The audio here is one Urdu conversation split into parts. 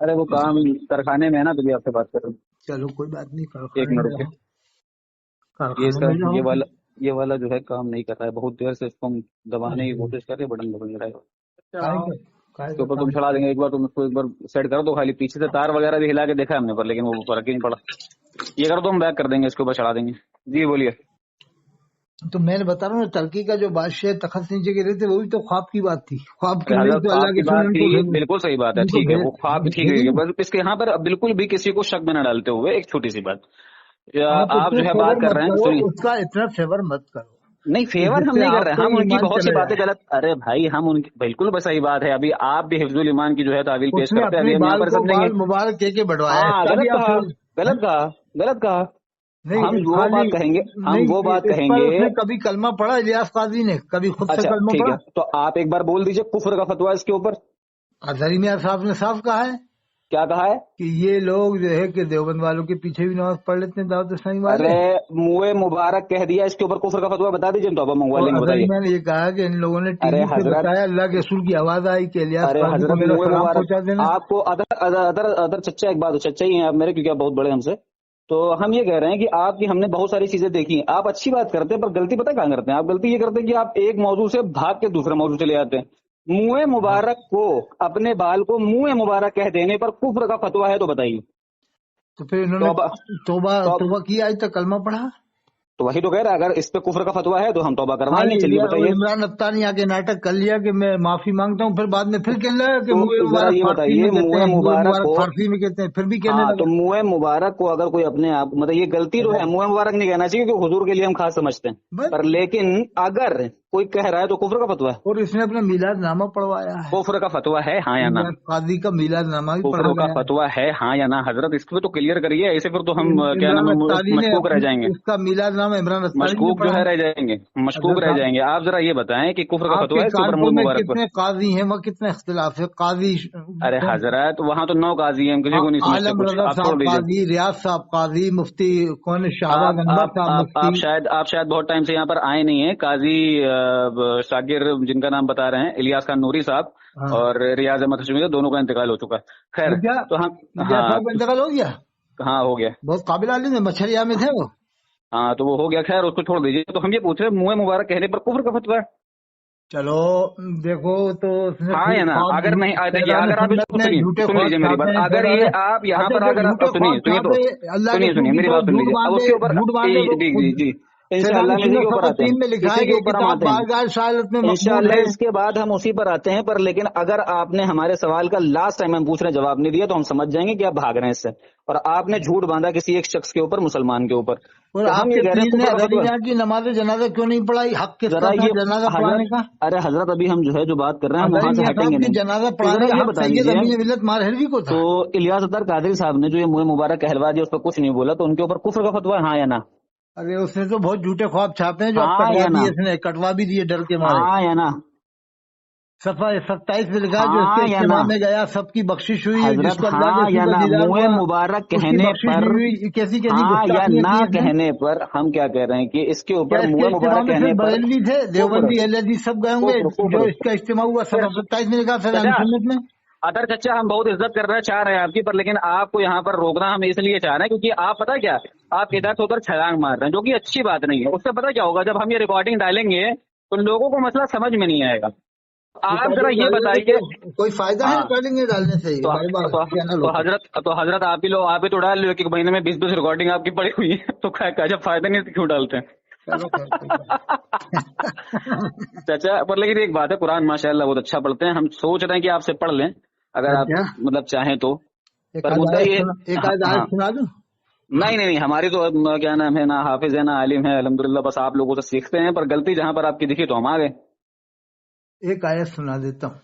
ارے وہ کام کارخانے میں ہے نا، تبھی آپ سے بات کر رہا ہوں. چلو کوئی بات نہیں، ایک کارخانے منٹ میں رکے. رہو، یہ اس کارخانے کا میں رہو. یہ والا جو ہے کام نہیں کر رہا ہے، بہت دیر سے اس کو ہم دبانے کی کوشش کر رہے ہیں، بٹن دبا نہیں رہا ہے. کائے اس کے کا اوپر تم کام. چڑھا دیں گے ایک بار، تم اس کو ایک بار سیٹ کر دو خالی، پیچھے سے تار وغیرہ بھی ہلا کے دیکھا ہم نے پر، لیکن وہ فرق ہی نہیں پڑا. یہ کر دو، ہم بیک کر دیں گے، اس کے اوپر چڑھا دیں گے. جی بولیے. تو میں نے بتا رہا ہوں ترکی کا جو بادشاہ تخت نیچے گرے تھے، وہ بھی تو خواب کی بات تھی. خواب کی ارے نہیں حضرت تو اللہ خواب کی کے بات سنن تھی، کو بالکل صحیح بات ہے، ٹھیک ہے، وہ خواب ٹھیک ہے. بس اس کے یہاں پر بالکل بھی کسی کو شک میں نہ ڈالتے ہوئے ایک چھوٹی سی بات، آپ آپ اتنے جو ہے فیور بات کر مت رہے ہیں، کرو، سنیے. اس کا اتنا فیور مت کرو نہیں کہ فیور جس ہم سے نہیں کر آپ رہے ہیں، کو ہم ان کی ایمان بہت سی چلے باتیں جائے. غلط. ارے بھائی ہم ان کی بالکل بس صحیح بات ہے. ابھی آپ بھی حفظ الایمان کی جو ہے تعویل اس پیش نے کرتے ہیں، اپنے ابھی ہم یہاں بال پر کو سمجھیں گے. بال مبارک کے بڑھوایا، اس ہاں کا غلط بھی آپ کہا، ہاں؟ غلط کہا. ہم نہیں وہ خالی بات کہیں گے، ہم وہ نہیں، بات اس کہیں پر گے. اس نے کبھی کلمہ پڑھا؟ الیاس قاضی نے کبھی خود سے اچھا کلمہ ٹھیک پڑھا؟ ہے، تو آپ ایک بار بول دیجئے کفر کا فتویٰ اس کے اوپر. اظہری میاں صاحب نے صاف کہا ہے کیا کہا ہے؟ کہ یہ لوگ جو ہے کہ دیوبند والوں کے پیچھے بھی نماز پڑھ لیتے ہیں، دعوت اسلامی والے. ارے منہ مبارک کہہ دیا، اس کے اوپر کفر کا فتویٰ بتا دیجیے، ہم توبہ منگوا اور لیں گے. اظہری بتائیے. میاں نے یہ کہا کہ ان لوگوں نے ٹی ارے وی پہ حضرت، بتایا، اللہ کے رسول کی آواز آئی کہ الیاس ارے قاضی کو حضرت میرا منہ سلام مبارک، پہنچا دینا. آپ کو ادر چچا، ایک بات چچا ہی ہیں آپ میرے، کیونکہ آپ بہت بڑے ہم سے. تو ہم یہ کہہ رہے ہیں کہ آپ کی ہم نے بہت ساری چیزیں دیکھی ہیں، آپ اچھی بات کرتے ہیں، پر غلطی پتہ کہاں کرتے ہیں آپ؟ غلطی یہ کرتے ہیں کہ آپ ایک موضوع سے بھاگ کے دوسرے موضوع چلے جاتے ہیں. منہ مبارک کو، اپنے بال کو منہ مبارک کہہ دینے پر کفر کا فتویٰ ہے تو بتائیے. تو پھر انہوں نے توبہ توبہ کی، آج تک کلمہ پڑھا. تو وہی تو کہہ رہا ہے، اگر اس پہ کفر کا فتویٰ ہے تو ہم توبہ کروائیں گے. خالی چلیے بتائیے. عمران افطاری آ کے ناٹک کر لیا کہ میں معافی مانگتا ہوں، پھر بعد میں پھر کہنے لگا کہ تو منہ ذرا مبارک یہ فارسی بتائیے، میں کہتے منہ ہیں، منہ مبارک مبارک کو، فارسی میں کہتے ہیں، پھر بھی کہنے ہاں تو لگا. منہ مبارک کو اگر کوئی اپنے آپ، مطلب یہ غلطی تو ہے، منہ مبارک نہیں کہنا چاہیے کیونکہ حضور کے لیے ہم خاص سمجھتے ہیں. بس. پر لیکن اگر کوئی کہہ رہا ہے تو کفر کا فتویٰ ہے. اور اس نے اپنا میلاد نامہ پڑھوایا ہے. کفر کا فتویٰ ہے ہاں یا نہ؟ الیاس قاضی کا میلاد نامہ بھی پڑھا کفر کا گیا ہے. فتویٰ ہے ہاں یا نہ حضرت؟ اس پہ تو کلیئر کریے، ایسے پھر تو ہم کیا عمران نام ہے، افطاری نے مشکوک رہ جائیں گے. اس کا میلاد نام عمران افطاری نے مشکوک جو پڑھا ہے ہے. رہ جائیں گے، مشکوک حضرت رہ صاحب، جائیں گے. آپ ذرا یہ بتائیں کہ کفر کا آپ فتویٰ کے ہے اس کے اوپر کانپور منہ میں مبارک پر. کتنے قاضی ہیں؟ وہ کتنے اختلاف ہے قاضی. ارے حضرت وہاں تو 9 قاضی ہیں، ہم کسی کو نہیں سمجھتے عالم کچھ، رضا آپ چھوڑ صاحب دیجیے. قاضی، ریاض صاحب قاضی، مفتی کون شہباز انور صاحب مفتی. آپ شاید بہت ٹائم سے یہاں پر آئے نہیں ہیں. قاضی شاگر جن کا نام بتا رہے ہیں، الیاس خان نوری صاحب ہاں. اور ریاض احمد ہاشمی، دونوں کا انتقال ہو چکا ہے. خیر وہ کیا تو ہم، الیاس ہاں صاحب کا انتقال ہو گیا؟ ہاں ہو گیا. بہت قابل عالم ہے، مچھریا میں تھے وہ. ہاں تو وہ ہو گیا، خیر اس کو چھوڑ دیجیے. تو ہم یہ پوچھ رہے ہیں منہ مبارک کہنے پر کفر کا فتویٰ ہے چلو دیکھو، تو اس نے ہاں پھر یا نہ؟ خواب اگر نہیں دیکھیے، فیضان اگر آپ اس سنت کو میں سنیے، جھوٹے سن خواب لیجیے میری چھاپے بات. ہیں اگر فیضان. یہ آپ یہاں اچھا پر جو اگر جھوٹے خواب سنیے تو، چھاپے اللہ کے سنیے رسول کی میری بات طرف سن جھوٹ لیجیے. اب اس باندھے کے اوپر جھوٹ باندھے تو جی خود جی جی فیضان انشاءاللہ ہم اسی سنت کے اوپر صفحہ آتے 3 میں ہیں، لکھا اسی ہے کے کہ اوپر ہم کتاب آتے ہیں بارگاہ شہادت میں مقبول انشاءاللہ. ہے. اس کے بعد ہم اسی پر آتے ہیں. پر لیکن اگر آپ نے ہمارے سوال کا لاسٹ ٹائم ہم پوچھ رہے ہیں جواب نہیں دیا تو ہم سمجھ جائیں گے کہ آپ بھاگ رہے ہیں اس سے، اور آپ نے جھوٹ باندھا کسی ایک شخص کے اوپر، مسلمان کے اوپر. اور تو آپ ہم یہ کے کہہ رہے ہیں پیر نے کفر کا ادھری فتویٰ. جہاں کی نماز جنازہ کیوں نہیں پڑھائی؟ حق کس ذرا کا تھا یہ جنازہ پڑھانے حضرت، کا؟ ارے حضرت ابھی ہم جو ہے جو بات کر رہے ہیں ہم ادھری وہاں سے میاں ہٹیں صاحب گے کی نہیں. جنازہ تو پڑھانے ذرا کا یہ حق بتا سید دیجیے، امین ملت ماہروی کو تو تھا. الیاس اتر قادری صاحب نے جو یہ منہ مبارک کہلوا دیا اس پر کچھ نہیں بولا، تو ان کے اوپر کفر کا فتویٰ ہے ہاں یا نہ؟ ارے اس نے تو بہت جھوٹے خواب چھاپے ہیں جو اب ہاں کٹوا یا نہ؟ دیے، اس نے کٹوا بھی دیے ڈر کے مارے. ہاں یا نہ؟ صفحہ 27 میں لکھا ہے جو اس کے ہاں یا اجتماع نہ؟ میں گیا سب کی بخشش ہوئی، جس حضرت کو اللہ کے ہاں رسول یا کا نہ؟ دیدار منہ ہوا مبارک اس کی کہنے بخشش پر، نہیں ہوئی. کیسی ہاں یا گستاخیاں نہ کی اس نے. کہنے پر ہم کیا کہہ رہے ہیں کہ اس کے کیا اوپر اس کے منہ اجتماع مبارک میں کہنے صرف پر بریلوی تھے؟ کفر دیوبندی اہل حدیث سب گئے ہوں گے. کفر جو کفر. اس کا اجتماع ہوا صفحہ 27 میں لکھا فیضان چچا، سنت میں. ادر چچا ہم بہت عزت کر رہے ہیں، چاہ رہے ہیں آپ کی، پر لیکن آپ کو یہاں پر روکنا ہم اس لیے چاہ رہے ہیں کیونکہ آپ پتہ کیا، آپ ادھر سے ادھر چھلانگ مار رہے ہیں، جو کہ اچھی بات نہیں ہے. اس سے پتہ کیا ہوگا، جب ہم یہ ریکارڈنگ ڈالیں گے تو لوگوں کو مسئلہ سمجھ میں نہیں آئے گا. آپ ذرا ریکارڈنگ یہ ڈالنے بتائیے. سے کوئی فائدہ ہے؟ ہاں ریکارڈنگ ڈالنے سے تو بار بار تو چینل تو ہوتے. حضرت آپ ہی تو ڈال لو، ایک مہینے میں 20 ریکارڈنگ آپ کی پڑی ہوئی ہے، تو جب فائدہ نہیں تو کیوں ڈالتے ہیں؟ چلو خیر کوئی بات چچا پر لیکن ایک بات ہے، قرآن ماشاءاللہ بہت اچھا پڑھتے ہیں. ہم سوچ رہے ہیں کہ آپ سے پڑھ لیں اگر آپ اچھا مطلب چاہیں تو. ایک پر آدھ مدعا آیت یہ، ایک آدھ ہاں آیت سنا دوں. نہیں ہماری تو کیا نام ہے، نہ حافظ ہے نہ عالم ہے الحمدللہ، بس آپ لوگوں سے سیکھتے ہیں. پر غلطی جہاں پر آپ کی دکھی تو ہم آ گئے. ایک آیت سنا دیتا ہوں،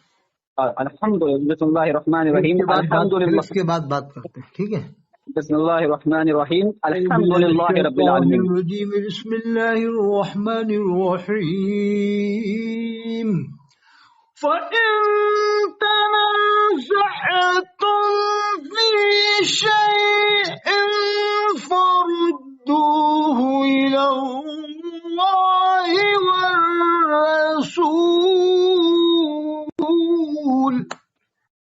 الحمدللہ، بسم اللہ الرحمن پھر اس الرحیم، کے بعد الحمدللہ. بات کرتے ہیں، ٹھیک ہے؟ بسم اللہ الرحمن الرحیم، أعوذ بالله من الحمدللہ رب الشيطان العالمین. الرجيم بسم الله الرحمن الرحيم فإن تنازعتم في شيء فردوه إلى الله والرسول.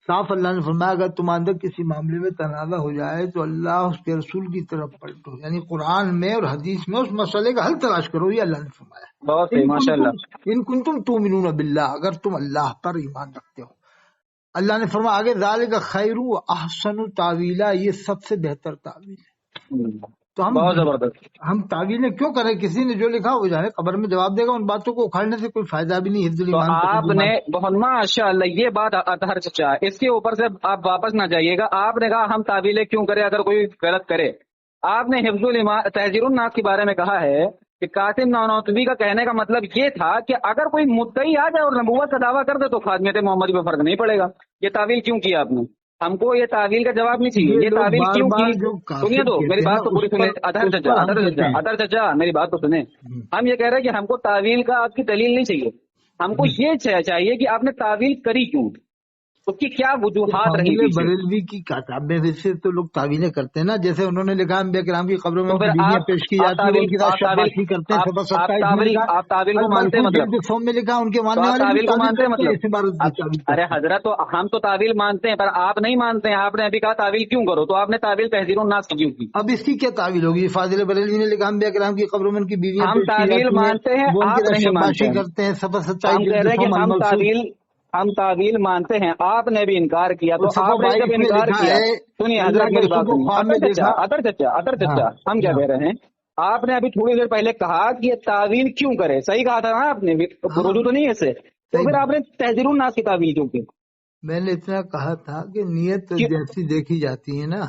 صاف صاف اللہ نے فرمایا اگر تمہارے اندر کسی معاملے میں تنازع ہو جائے تو اللہ اس کے رسول کی طرف پلٹو، یعنی قرآن میں اور حدیث میں اس مسئلے کا حل تلاش کرو، یہ اللہ نے فرمایا۔ بہت صحیح، ماشاء اللہ۔ ان کنتم تؤمنون باللہ، اگر تم اللہ پر ایمان رکھتے ہو۔ اللہ نے فرمایا آگے ذالک خیر و احسن تعویلا، یہ سب سے بہتر تعویل ہے۔ تو بہت زبردست۔ ہم تعویلیں کیوں کریں؟ کسی نے جو لکھا وہ جانے قبر میں جواب دے گا، ان باتوں کو اکھاڑنے سے کوئی فائدہ بھی نہیں۔ حفظ تو الایمان آپ نے بہت ماشاء اللہ یہ بات اطہر چچا، اس کے اوپر سے آپ واپس نہ جائیے گا۔ آپ نے کہا ہم تعویلیں کیوں کریں اگر کوئی غلط کرے۔ آپ نے حفظ الایمان تحذیر الناس کے بارے میں کہا ہے کہ قاسم نانوتوی کا کہنے کا مطلب یہ تھا کہ اگر کوئی مدعی آ جائے اور نبوت کا دعویٰ کر دے تو خاتمیت محمدی پہ فرق نہیں پڑے گا۔ یہ تعویل کیوں کیا آپ نے؟ ہم کو یہ تعویل کا جواب نہیں چاہیے، یہ تعویل کیوں کی؟ سنیے تو میری بات تو پوری سنیں اطہر چچا میری بات تو سنیں۔ ہم یہ کہہ رہے ہیں کہ ہم کو تعویل کا آپ کی دلیل نہیں چاہیے، ہم کو یہ چاہیے کہ آپ نے تعویل کری کیوں، اس کی کیا وجوہات رہی پیچھے۔ بریلوی کی کتاب میں سے تو لوگ تعویلیں کرتے ہیں نا، جیسے انہوں نے لکھا انبیاء کرام کی قبروں میں بیویاں پیش کی جاتی ہیں، ان کے ساتھ شاباشی کرتے ہیں۔ آپ تعویل کو مانتے ہیں مطلب فارم میں لکھا ان کے ماننے والے تعویل کو مانتے ہیں اس عبارت مطلب؟ کی تعویل ارے حضرت تو ہم تو تعویل مانتے ہیں پر آپ نہیں مانتے ہیں۔ آپ نے ابھی کہا تعویل کیوں کرو، تو آپ نے تعویل تحذیر الناس کی کیوں کی؟ اب اس کی کیا تعویل ہوگی؟ فاضل بریلوی نے لکھا انبیاء کرام کی قبروں میں ان کی بیویاں ہم تعویل مانتے ہیں، آپ نہیں مانتے ہیں۔ کرتے ہیں، سفر ہم کہہ رہے ہیں کہ ہم تعویل مانتے ہیں، آپ نے بھی انکار کیا، تو آپ نے جب انکار کیا، سنیے حضرت میری بات سنیے، اطہر چچا ہم کیا کہہ رہے ہیں، آپ نے ابھی تھوڑی دیر پہلے کہا کہ یہ تعویل کیوں کرے، صحیح کہا تھا نا آپ نے، رجوع تو نہیں ہے اس سے، تو پھر آپ نے تحذیر الناس کی تعویل کیوں کی؟ میں نے اتنا کہا تھا کہ نیت جیسی دیکھی جاتی ہے نا،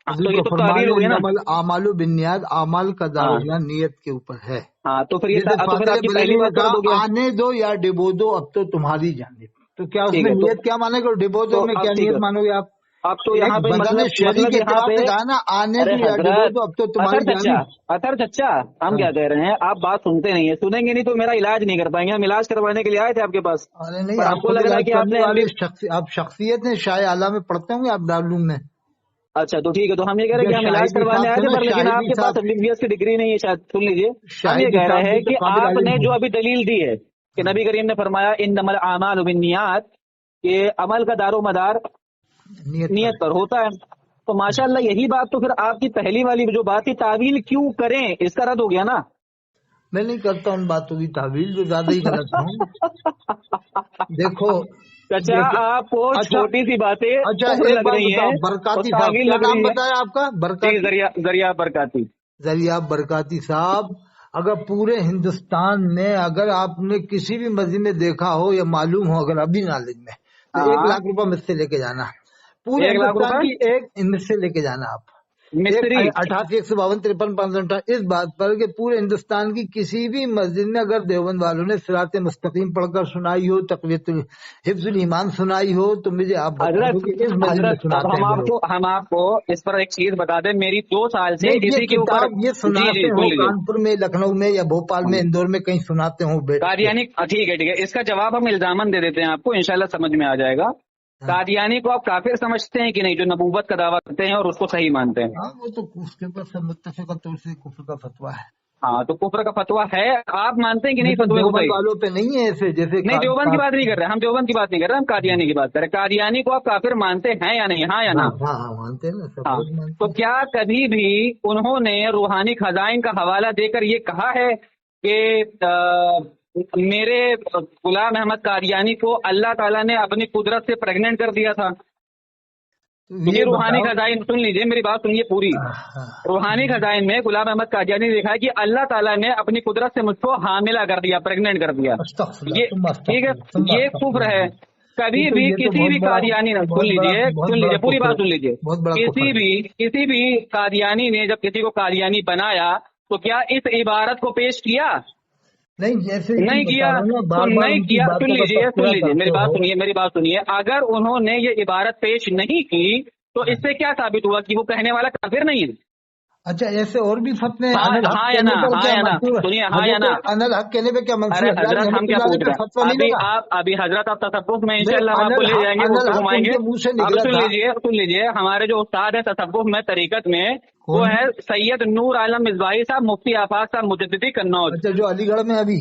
تو یہ تو تعویل ہو گیا نا۔ اعمال و بنیاد، اعمال کا دار نیت کے اوپر ہے۔ ہاں تو پھر یہ آپ کی پہلی بات کر دو گے، آنے دو یا ڈبو دو اب تو تمہاری جانب، تو کیا اس میں نیت کیا مانے گا؟ ڈبو دو میں کیا نیت مانو گے آپ؟ اب تو یہاں پہ مطلب یہاں پہ کہا نا آنے دو یا ڈبو دو اب تو تمہاری جانب۔ اطہر چچا ہم کیا کہہ رہے ہیں، آپ بات سنتے نہیں ہیں، سنیں گے نہیں تو میرا علاج نہیں کر پائیں گے، ہم علاج کروانے کے لیے آئے تھے آپ کے پاس۔ ارے نہیں، آپ کو لگ رہا ہے کہ آپ شخصیت ہیں، شاہ اعلیٰ میں پڑھتے ہوں گے آپ دارالعلوم میں۔ اچھا تو ٹھیک ہے، تو ہم یہ کہہ رہے ہیں کہ ہم علاج کروانے آئے تھے پر لیکن آپ کے پاس MBBS کی ڈگری نہیں ہے شاید، سن لیجیے ہم یہ کہہ رہے ہیں کہ آپ نے جو ابھی دلیل دی ہے کہ نبی کریم نے فرمایا انما الاعمال بالنیات، کہ عمل کا دار و مدار نیت پر ہوتا ہے، تو ماشاءاللہ یہی بات تو پھر آپ کی پہلی والی جو بات تھی تعویل کیوں کریں، اس کا رد ہو گیا نا۔ میں نہیں کرتا ان باتوں کی تعویل جو زیادہ ہی غلط ہوں۔ دیکھو چچا آپ کو چھوٹی سی باتیں لگ رہی ہیں، برکاتی صاحب کیا نام بتایا آپ کا؟ برکاتی ذریعہ برکاتی، ذریعہ برکاتی صاحب، اگر پورے ہندوستان میں اگر آپ نے کسی بھی مسجد میں دیکھا ہو یا معلوم ہو اگر ابھی نالج میں، تو 1 لاکھ روپے مجھ سے لے کے جانا، پورے ہندوستان کی ایک مجھ سے لے کے جانا آپ 88 152 53 558 اس بات پر کہ پورے ہندوستان کی کسی بھی مسجد میں اگر دیوبند والوں نے صراط مستقیم پڑھ کر سنائی ہو، تقویت حفظ الایمان سنائی ہو، تو مجھے آپ ہم آپ کو اس پر ایک چیز بتا دیں، میری 2 سال سے اسی کے اوپر یہ سناتے ہوں کانپور میں، لکھنؤ میں یا بھوپال میں، اندور میں کہیں سناتے ہوں قادیانی۔ ٹھیک ہے اس کا جواب ہم الزامن دے دیتے ہیں آپ کو، انشاءاللہ سمجھ میں آ جائے گا۔ قادیانی کو آپ کافر سمجھتے ہیں کہ نہیں، جو نبوت کا دعویٰ کرتے ہیں اور اس کو صحیح مانتے ہیں؟ ہاں وہ تو اس کے اوپر سب متفق طور سے کفر کا فتویٰ ہے۔ ہاں تو کفر کا فتویٰ ہے، آپ مانتے ہیں کہ نہیں؟ فتوے دیوبند والوں پہ نہیں ہے ایسے، جیسے نہیں دیوبند کی بات نہیں کر رہے ہم، دیوبند کی بات نہیں کر رہے ہم، قادیانی کی بات کر رہے ہیں۔ قادیانی کو آپ کافر مانتے ہیں یا نہیں؟ ہاں یا نہ؟ ہاں مانتے ہیں۔ تو کیا کبھی بھی انہوں نے روحانی خزائن کا حوالہ دے کر یہ کہا ہے کہ میرے غلام احمد قادیانی کو اللہ تعالیٰ نے اپنی قدرت سے پریگننٹ کر دیا تھا؟ یہ روحانی خزائن، سن لیجیے میری بات سنیے پوری، روحانی خزائن میں غلام احمد قادیانی نے لکھا ہے کہ اللہ تعالیٰ نے اپنی قدرت سے مجھ کو حاملہ کر دیا، پریگننٹ کر دیا۔ یہ ٹھیک ہے، یہ کفر ہے۔ کبھی بھی کسی بھی قادیانی نے، سن لیجیے پوری بات سن لیجیے، کسی بھی قادیانی نے جب کسی کو قادیانی بنایا تو کیا اس عبارت کو پیش کیا؟ نہیں کیا۔ سن لیجیے میری بات سنیے، اگر انہوں نے یہ عبارت پیش نہیں کی تو اس سے کیا ثابت ہوا کہ وہ کہنے والا کافر نہیں ہے؟ اچھا ایسے اور بھی فتوے ہاں یا نہ؟ سنیے ہاں یا نہ؟ حق کہنے پہ کیا ارے حضرت ہم کیا پوچھ رہے ہیں ابھی حضرت آپ تصوف میں انشاءاللہ ہم آپ کو لے جائیں گے، وہ گھمائیں گے۔ اب سن لیجیے ہمارے جو استاد ہے تصوف میں، طریقت میں، وہ ہے سید نور عالم مصباحی صاحب، مفتی آفاق صاحب مجددی قنوج، جو علی گڑھ میں ابھی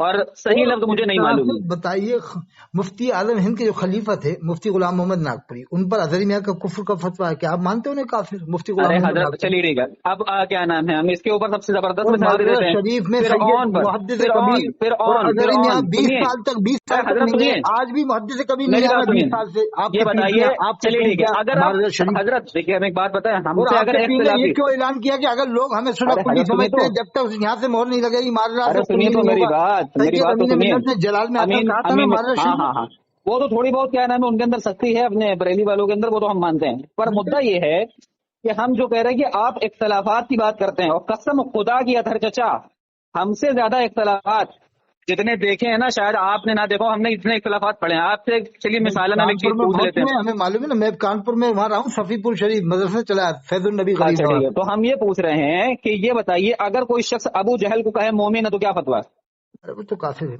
اور صحیح لفظ مجھے نہیں معلوم ہے۔ بتائیے، مفتی اعظم ہند کے جو خلیفہ تھے مفتی غلام محمد ناگپوری، ان پر اظہری میاں کا کفر کا فتویٰ ہے، کیا آپ مانتے ہو انہیں کافر؟ مفتی غلام ارے محمد حضرت ناگپوری چلیے ٹھیک ہے، اب کیا نام ہے، ہم اس کے اوپر سب سے زبردست اور مثال دے مادرہ دیتے ہیں شریف میں سید فرعون پر، محدث فرعون کبیر اور اظہری میاں 20 سنیے، سال تک ارے حضرت نہیں گئے، سنیے آج بھی محدث کبیر نہیں میری آ بات رہا 20 سنیے، سال سے، آپ یہ کے پیر بتائیے چلیے ٹھیک ہے، کیا اگر آپ مادرہ شریف، حضرت دیکھیے ہمیں ایک بات بتائیں، ہم اور سے آپ اگر کے پیر نے یہ اختلافی، کیوں اعلان کیا کہ اگر لوگ ہمیں سنا ارے کنی حضرت سنیے سمجھتے تو، ہیں جب تک یہاں سے مہر نہیں لگے گی مادرہ ارے سے سنیے کنی تو نہیں میری ہوگا۔ بات، میری سید بات تو امین سنیے، ملت نے جلال میں آتا کہا تھا نا مادرہ ہاں شریف، ہاں ہاں، وہ تو تھوڑی بہت کیا نام ہے ان کے اندر سختی ہے اپنے بریلی والوں کے اندر، وہ تو ہم مانتے ہیں، پر مدعا یہ ہے کہ ہم جو کہہ رہے ہیں کہ آپ اختلافات کی بات کرتے ہیں، اور قسم خدا کی اطہر چچا ہم سے زیادہ اختلافات جتنے دیکھے ہیں نا، شاید آپ نے نہ دیکھو، ہم نے اتنے اختلافات پڑھے ہیں آپ سے۔ چلیے نہیں، مثالن ہم ایک کانپور چیز میں پوچھ بہت لیتے ہوئے ہیں، ہیں، ہمیں معلوم ہے نا، میں کانپور میں وہاں رہا ہوں، صفی پور شریف مدرسہ چلا ہے فیض النبی غریب اچھا ٹھیک ہے، نواز۔ تو ہم یہ پوچھ رہے ہیں کہ یہ بتائیے اگر کوئی شخص ابو جہل کو کہے مومن ہے تو کیا فتویٰ ہے؟ ارے وہ تو کافر ہے۔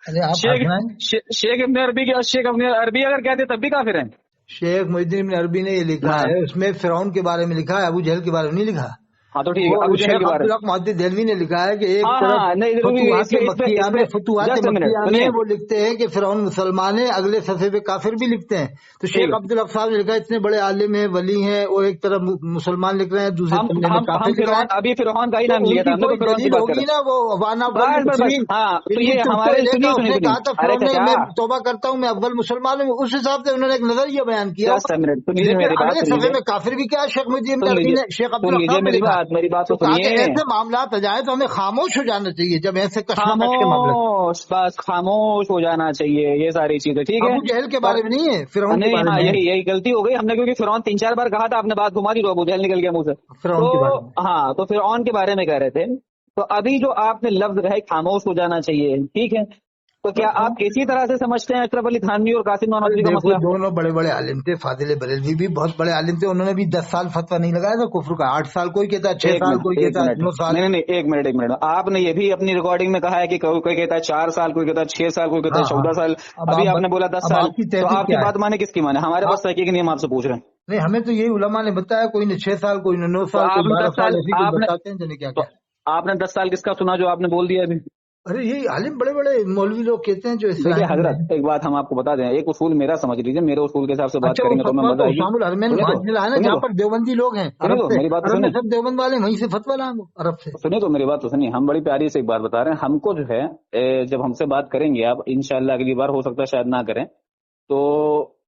ارے آپ شیخ ہنس رہے ہیں؟ شیخ ابن عربی کے، شیخ ابن عربی اگر کہتے تب بھی کافر ہیں؟ شیخ محی الدین ابن عربی نے یہ لکھا ہاں ہے، اس میں فرعون کے بارے میں لکھا ہے، ابو جہل کے بارے میں نہیں لکھا۔ ہاں تو ٹھیک ہے، وہ ابو جہل شیخ کے بارے میں، عبدالحق محدث دہلوی نے لکھا ہے کہ ایک ہاں طرف ہاں نہیں ضروری فتوحات اس مکیہ پہ فتوحات جسٹ منٹ مکیہ میں سنیے، وہ لکھتے ہیں کہ فرعون مسلمان ہے، اگلے صفحے پہ کافر بھی لکھتے ہیں۔ تو ٹھیک شیخ ہے، عبدالحق صاحب نے لکھا ہے اتنے بڑے عالم ہیں، ولی ہیں، وہ ایک طرف مسلمان لکھ رہے ہیں، دوسرے پنے میں کافر ہم لکھ رہے فرعون، ہیں۔ ابھی فرعون کا ہی تو نام ان لیا تھا کی ہم نے، تو کوئی فرعون کی دلیل بات کر ہوگی رہے نا، وہ وانا ہیں، افضل بس المسلمین ہاں تو ان کی یہ چرچے ہمارے لے سنیے کر اس سنیے نے سنیے، کہا تھا ارے فرعون نے چچا میں توبہ کرتا ہوں، میں افضل مسلمان ہوں، اس حساب سے انہوں نے ایک نظریہ بیان کیا جسٹ ہوگا۔ منٹ سن لیجیے، لیکن میری بات اگلے سن صفحے لیجیے، میں کافر بھی کیا ہے، شیخ محی الدین سن عربی لیجیے نے شیخ سن عبدالحق لیجیے صاحب نے میری لکھا بات، میری بات تو کہا کہ سنیے، ایسے معاملات آ جائیں تو ہمیں خاموش ہو جانا چاہیے جب ایسے کشمکش کے معاملات۔ خاموش، بس خاموش ہو جانا چاہیے، یہ ساری چیزیں ٹھیک ہے، ابو جہل کے پر بارے میں نہیں ہے، فرعون کے نہیں بارے ہاں میں ہے، یہی غلطی ہو گئی ہم نے، کیونکہ فرعون 3 4 بار کہا تھا، آپ نے بات گھما دی تو ابو جہل نکل گیا منہ سے، تو فرعون کے بارے میں۔ ہاں تو فرعون کے بارے میں کہہ رہے تھے، تو ابھی جو آپ نے لفظ کہا خاموش ہو جانا چاہیے، ٹھیک ہے، تو کیا آپ اسی طرح سے سمجھتے ہیں اشرف علی تھانوی اور قاسم نانوتوی کا دیکھو مسئلہ؟ دونوں بڑے بڑے عالم تھے، فاضل بریلوی بھی بہت بڑے عالم تھے، انہوں نے بھی 10 سال فتویٰ نہیں لگایا تھا کفر کا، 8 سال کوئی کہتا ہے، 6 ایک سال منٹ کوئی ایک کہتا منٹ ہے 9 سال۔ نہیں ایک منٹ، آپ نے یہ بھی اپنی ریکارڈنگ میں کہا ہے کہ کوئی کہتا ہے 4 سال، کوئی کہتا ہے 6 سال، کوئی کہتا ہاں ہے ہاں 14 سال، اب ابھی آپ نے بولا 10 اب سال، آپ کی تو تحقیق آپ کی کیا ہے؟ بات مانے کس کی مانے؟ ہمارے پاس تحقیق نہیں، ہم آپ سے پوچھ رہے ہیں، نہیں، ہمیں تو یہی علماء نے بتایا، کوئی نے 6 سال، کوئی نے 9 تو سال، آپ کوئی نے 12 10 سال، سال ایسی کچھ بتاتے ہیں جنہیں کیا تو کیا۔ آپ نے 10 سال کس کا سنا جو آپ نے بول دیا ابھی؟ ارے یہی عالم بڑے بڑے مولوی لوگ کہتے ہیں جو دیکھیے اسرائیل میں ہیں۔ حضرت ایک بات ہم آپ کو بتا دیں، ایک اصول میرا سمجھ لیجیے، میرے اصول کے حساب سے بات اچھا وہ کریں گے تو میں فتویٰ مزہ تو آئے گی، اسام الحرمین سنیں تو وہاں ضلع ہے نا سنیں جہاں تو پر دیوبندی لوگ ہیں سنیں عرب تو سے، میری بات تو عرب میں سنیں، سب دیوبند والے ہیں، وہیں سے فتویٰ لائیں وہ عرب سے۔ سنیں تو میری بات تو سنیے، ہم بڑی پیاری سے ایک بات بتا رہے ہیں، ہم کو جو ہے جب ہم سے بات کریں گے آپ انشاءاللہ، اگلی بار ہو سکتا ہے شاید نہ کریں، تو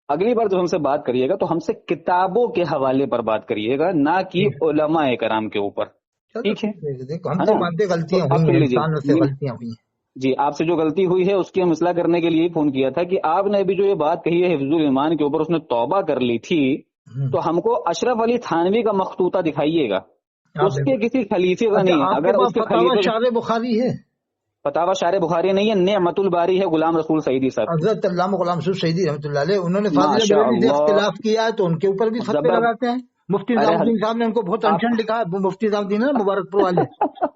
اگلی بار جب ہم سے بات کریے گا تو ہم سے کتابوں کے حوالے پر بات کریے گا، نہ کہ علماء کرام کے اوپر، چلو ٹھیک ہے دیکھو ہم ہے تو نا؟ مانتے تو غلطیاں آپ ہوئی سن ہیں، لیجیے، انسانوں سے غلطیاں ہوئی ہیں۔ جی آپ سے جو غلطی ہوئی ہے اس کی ہم اصلاح کرنے کے لیے فون کیا تھا کہ آپ نے ابھی جو یہ بات کہی ہے حفظ الایمان کے اوپر، اس نے توبہ کر لی تھی، تو ہم کو اشرف علی تھانوی کا مخطوطہ دکھائیے گا، آپ اس کے دیکھو، کسی خلیفے کا اچھا نہیں ہے، آپ کے اگر اس پاس کے فتاوی خلیفے شارح بخاری ہے؟ فتاوی شارح بخاری نہیں ہے، نعمت الباری ہے غلام رسول سعیدی صاحب کی، حضرت علامہ غلام رسول سعیدی رحمۃ اللہ علیہ، انہوں نے فاضل ماشاء بریلوی سے اللہ، اختلاف کیا ہے تو ان کے اوپر بھی فتوے زبر، لگاتے ہیں۔ مفتی ارے نظام الدین صاحب نے ان کو بہت آپ انشن لکھا ہے، مفتی نظام الدین نا مبارک پور والے،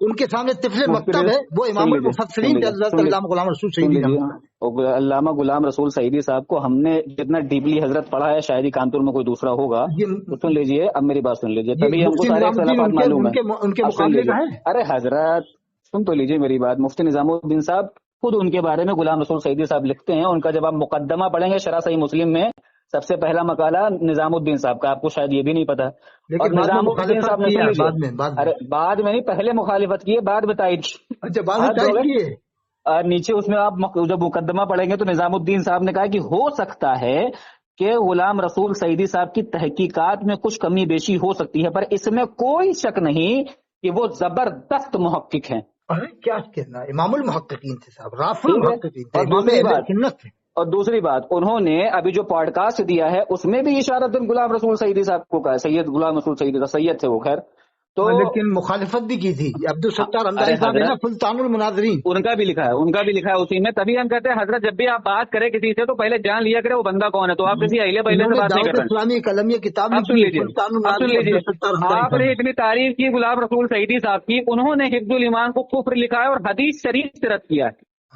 ان کے سامنے طفل مکتب ہے، وہ سن امام لیجیے سن المفسرین تھے لیجیے حضرت سن لیجیے علامہ غلام رسول سن سعیدی لیجیے، رحمۃ اللہ علیہ۔ علامہ غلام رسول سعیدی صاحب کو ہم نے جتنا ڈیپلی حضرت پڑھا ہے، شاید ہی کانپور میں کوئی دوسرا ہوگا، تو سن لیجیے، اب میری بات سن لیجیے، یہ تبھی ہم کو مفتی سارے نظام الدین اختلافات معلوم ہے، ان کے اب سن مقابلے لیجیے، کا ہے؟ ارے حضرت سن تو لیجیے میری بات، مفتی نظام الدین صاحب خود ان کے بارے میں غلام رسول سعیدی صاحب لکھتے ہیں، ان کا جب آپ مقدمہ پڑھیں گے شرح صحیح مسلم میں، سب سے پہلا مقالہ نظام الدین صاحب کا، آپ کو شاید یہ بھی نہیں پتا، اور لیکن بعد میں نظام الدین مخالفت صاحب نے، سن کیا، لیجیے، بعد میں ارے بعد میں نہیں، پہلے مخالفت کی ہے، بعد بتائی تھی، اچھا بعد میں حد ہو ٹائپ گئے، کیے۔ اور نیچے اس میں آپ جب مقدمہ پڑھیں گے تو نظام الدین صاحب نے کہا کہ ہو سکتا ہے کہ غلام رسول سعیدی صاحب کی تحقیقات میں کچھ کمی بیشی ہو سکتی ہے، پر اس میں کوئی شک نہیں کہ وہ زبردست محقق ہیں، ارے کیا کہنا، امام المحققین تھے صاحب، رافع ٹھیک ہے، المحققین تھے، اور امام دوسری اہل بات، سنت تھے۔ انہوں نے ابھی جو پوڈ کاسٹ دیا ہے اس میں بھی اشارت غلام رسول سعیدی صاحب کو کہا، سید غلام رسول سعیدی صاحب، سید تھے وہ، خیر تو لیکن مخالفت بھی کی تھی، عبد الستار ارے حمدانی صاحب ہے نا حضرت سلطان المناظرین۔ ان کا بھی لکھا ہے اسی میں، تبھی ہم کہتے ہیں حضرت جب بھی آپ بات کریں کسی سے تو پہلے جان لیا کرے وہ بندہ کون ہے، تو آپ کسی اہل پہلے انہوں سے نے بات نہیں کر دعوت رہے ہیں۔ اسلامی ایک علمیہ کتاب اب سن لکھی ہے، لیجیے، سلطان اب سن المناظرین عبد لیجیے، الستار حمدانی آپ صاحب نے نے۔ اتنی تعریف کی غلام رسول سعیدی صاحب کی، انہوں نے حفظ الایمان کو کفر لکھا ہے اور حدیث شریف سے رد کیا ہے،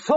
100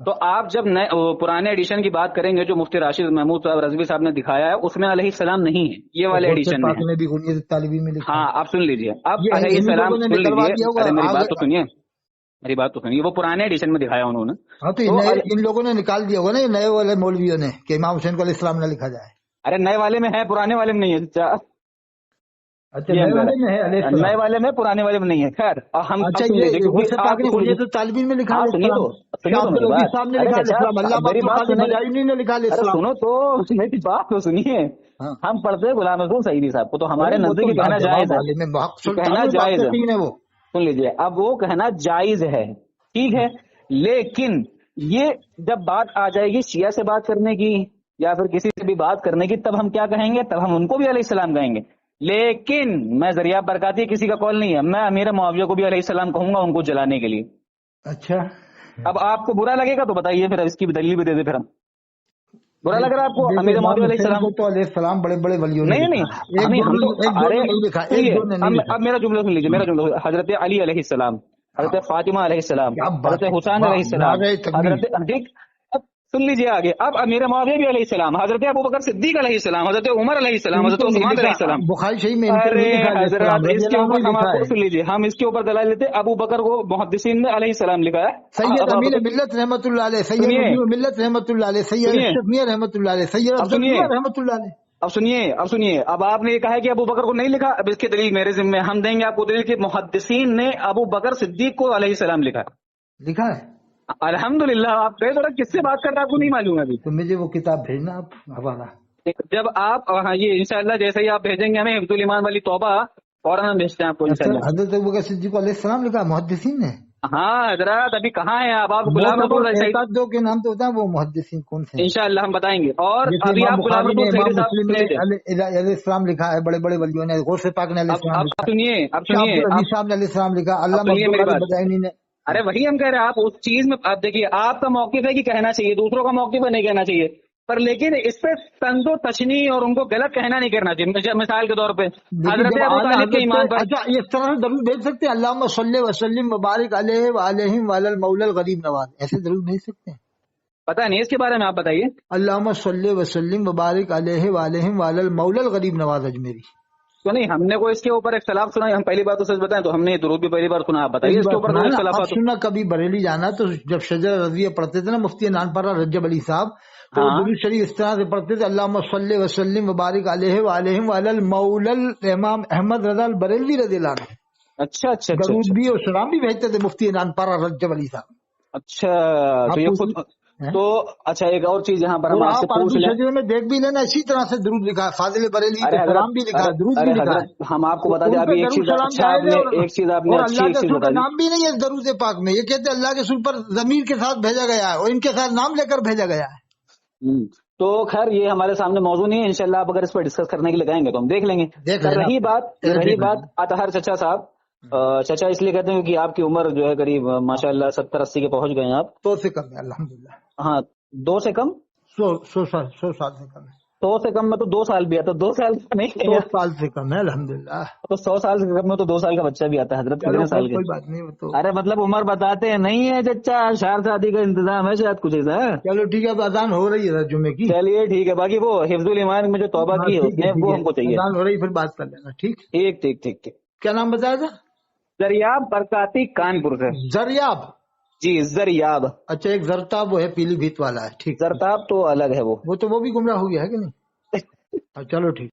تو آپ جب پرانے ایڈیشن کی بات کریں گے جو مفتی راشد محمود صاحب رضوی صاحب نے دکھایا ہے اس میں علیہ السلام نہیں ہے، یہ والے ایڈیشن میں ہے۔ بھی غنیت طالبی میں لکھا ہاں ہے۔ آپ سن لیجئے، اب یہ علیہ انہی السلام لوگوں نے سن نکلوا لیجئے، دیا ہوگا ارے میری بات آگے۔ تو سنیے، میری بات تو سنیے، وہ پرانے ایڈیشن میں دکھایا انہوں نے۔ ہاں تو ان لوگوں نے نکال دیا ہوگا نا، یہ نئے والے مولویوں نے، کہ امام حسین کو علیہ السلام نہ لکھا جائے۔ ارے نئے والے میں ہے، پرانے والے میں نہیں ہے چچا، اچھا یہ نئے اندر والے میں ہے علیہ ہے، السلام۔ نئے والے میں، پرانے والے میں نہیں ہے۔ خیر اور ہم اچھا اب سن لیجیے، یہ غوث کیونکہ پاک آپ نے کو غنیت طالبین میں لکھا ہاں علیہ سنیے السلام، تو شاہ میری عبد العزیز بات، صاحب نے ارے لکھا علیہ چچا السلام، علامہ میری عبد بات القادر سنیں، بجائی نے لکھا علیہ ارے السلام۔ سنو تو، میری بات تو سنیے، ہاں ہم پڑھتے غلام رسول سعیدی صاحب کو، تو ہمارے ارے وہ تو نزدیک یہ کہنا جائز لاجواب ہے، عالم ہے، یہ کہنا سلطان جائز ہے، محققین ہے وہ۔ سن لیجئے، اب وہ کہنا جائز ہے، ٹھیک ہے، لیکن یہ جب بات آ جائے گی شیعہ سے بات کرنے کی یا پھر کسی سے بھی بات کرنے کی، تب ہم کیا کہیں گے؟ تب ہم ان کو بھی علیہ السلام کہیں گے، لیکن میں ذریعہ برکاتی کسی کا قول نہیں ہے، میں امیر معاویہ کو بھی علیہ السلام کہوں گا ان کو جلانے کے لیے۔ اچھا اب آپ کو برا لگے گا تو بتائیے، پھر اس کی بھی دلیل بھی دے دے، پھر ہم برا لگ رہا ہے آپ کو دیکھیں امیر امام معاویہ علیہ حسین السلام؟ کو تو علیہ السلام بڑے بڑے ولیوں نے نہیں لکھا نہیں، ہے، ایک دو ہم تو ارے نے نہیں لکھا، ایک سنیے، دو نے نہیں لکھا۔ اب میرا جملہ سن لیجیے، میرا جملہ، حضرت علی علیہ السلام، حضرت فاطمہ علیہ السلام، کیا حضرت بات ہے، حسین واہ، علیہ السلام، نعرہ تکبیر۔ حضرت ٹھیک، اب سن لیجیے آگے، اب امیر معاویہ بھی علیہ السلام، حضرت ابوبکر صدیق علیہ السلام، حضرت عمر علیہ السلام، ان حضرت کو نہیں عثمان علیہ لکھا، السلام۔ بخاری شریف میں ان کو ارے نہیں لکھا علیہ السلام، حضرت رضی اس کے اللہ عنہ اوپر ہی ہم لکھا آپ کو ہے۔ سن لیجیے، ہم اس کے اوپر دلائل لیتے، ابو بکر کو محدثین نے علیہ السلام لکھا ہے، سید امین ملت رحمۃ اللہ علیہ، سید سنیے مجیب ملت رحمۃ اللہ علیہ، سید سنیے اشرف میاں رحمۃ اللہ علیہ، سید اب افضل سنیے میاں رحمۃ اللہ علیہ۔ اب سنیے، اب آپ نے یہ کہا ہے کہ ابو بکر کو نہیں لکھا، اب اس کی دلیل میرے ذمہ، ہم دیں گے آپ کو دلیل کہ محدثین نے ابو بکر صدیق کو علیہ السلام لکھا۔ لکھا ہے الحمدللہ، آپ کہے تھوڑا کس سے بات کر رہے ہیں آپ کو نہیں معلوم ہے ابھی، تو مجھے وہ کتاب بھیجنا آپ حوالہ۔ جب آپ ہاں یہ انشاءاللہ جیسے ہی آپ بھیجیں گے ہمیں حفظ الایمان والی توبہ، فوراً ہم بھیجتے ہیں آپ کو اچھا انشاءاللہ۔ حضرت ابوبکر صدیق کو علیہ السلام لکھا محدثین نے؟ ہاں حضرات ابھی کہاں ہیں آپ غلام معتبر رسول اللہ ایک سعید، آدھ دو کے نام تو بتائیں، وہ محدثین کون سے ہیں؟ انشاءاللہ ہم بتائیں گے، اور جیسے ابھی امام آپ غلام بخاری نے، رسول امام سعید صاحب مسلم سن نے لیجیے، علیہ السلام لکھا ہے، بڑے بڑے ولیوں نے، غوث پاک نے علیہ السلام اب لکھا، سنیے، اب شاہ سنیے، عبد العزیز صاحب نے علیہ السلام لکھا، اب علامہ سنیے عبد میری القادر بات، بجائی نے۔ ارے وہی ہم کہہ رہے ہیں، آپ اس چیز میں آپ دیکھیے، آپ کا موقف ہے کہ کہنا چاہیے، دوسروں کا موقف ہے نہیں کہنا چاہیے، پر لیکن اس پہ طنز و تشنیع اور ان کو غلط کہنا نہیں کرنا چاہیے۔ مثال کے طور پہ لیکن حضرت جب ابو اعلیٰ طالب کے حضرت ایمان پر، اچھا اس طرح سے درود بھیج سکتے ہیں، اللہم صلی وسلم مبارک علیہ وعلیہم وعلی المولا الغریب نواز، ایسے درود بھیج سکتے ہیں؟ پتہ نہیں اس کے بارے میں آپ بتائیے۔ اللہم صلی وسلم مبارک علیہ وعلیہم وعلی المولا الغریب نواز اجمیری۔ تو نہیں، ہم نے کوئی اس کے اوپر اختلاف سنا ہے، ہم پہلی بار تو سچ بتائیں تو ہم نے یہ درود بھی پہلی بار سنا، آپ بتائیے پہلی اس کے بار اوپر سنا کوئی ہے نا، اب اختلافات ہو؟ سننا کبھی بریلی جانا تو جب شجر رضویہ پڑھتے تھے نا مفتی نانپرہ رجب علی صاحب، تو وہ ہاں درود شریف اس طرح سے پڑھتے تھے، اللہم صلی وسلم مبارک علیہ وعلیہم وعلی المولا امام احمد رضا البریلوی رضی اللہ عنہ۔ اچھا اچھا اچھا درود اچھا بھی اور سلام بھی بھیجتے تھے مفتی نانپرہ رجب علی صاحب۔ اچھا، تو آپ یہ خود، پوچھ، تو اچھا ایک اور چیز یہاں پر ہم اور آپ سے آپ پوچھ عرض لیں۔ الشجرہ میں دیکھ بھی لینا، اسی طرح سے درود لکھا ہے، فاضل بریلوی ارے پہ حضرت، سلام بھی لکھا ہے، درود بھی لکھا ہے، حضرت ہم آپ کو بتا دیں ان پہ ابھی ایک درود چیز، سلام اچھا آپ جائز ہے، نے ایک چیز، آپ نے اور اچھی اللہ ایک کے چیز رسول بتا کا دی۔ نام بھی نہیں ہے اس درود پاک میں، یہ کہتے ہیں اللہ کے رسول پر ضمیر کے ساتھ بھیجا گیا ہے اور ان کے ساتھ نام لے کر بھیجا گیا ہے۔ تو خیر یہ ہمارے سامنے موضوع نہیں ہے، انشاءاللہ آپ اگر اس پر ڈسکس کرنے کے لیے کہیں گے تو ہم دیکھ لیں گے۔ دیکھ سر لینا، رہی بات اطہر چچا صاحب، چچا اس لیے کہتے ہیں کہ آپ کی عمر جو ہے قریب ماشاءاللہ 70-80 کے پہنچ گئے ہیں آپ۔ 100 سے کم ہے الحمدللہ، ہاں 2 سے کم، 100 سال سے کم ہے، 100 سے کم میں تو 2 سال بھی آتا، 2 سال نہیں 100 ہے سال سے کم ہے الحمدللہ۔ تو 100 سال سے کم میں تو 2 سال کا بچہ بھی آتا ہے حضرت، چلو کتنے سال کے؟ کوئی بات نہیں، وہ تو ارے مطلب عمر بتاتے ہیں نہیں ہے چچا، شار شادی کا انتظام ہے شاید کچھ ایسا ہے۔ چلو ٹھیک ہے، اب اذان ہو رہی ہے جمعے کی، چلیے ٹھیک ہے، باقی وہ حفظ الایمان میں جو توبہ ہاں کی ہے اس ٹھیک ہے، میں ٹھیک وہ ہے، ہم کو چاہیے۔ اذان ہو رہی، پھر بات کر لینا، ٹھیک؟ ٹھیک ٹھیک ٹھیک ٹھیک۔ کیا نام بتایا تھا؟ زریاب برکاتی کانپور سے۔ زریاب، جی زریاب، اچھا ایک زرتاب وہ ہے پیلی بھیت والا ہے، ٹھیک، زرتاب تو الگ ہے وہ۔ وہ تو وہ بھی گمراہ ہو گیا ہے کہ نہیں؟ چلو ٹھیک۔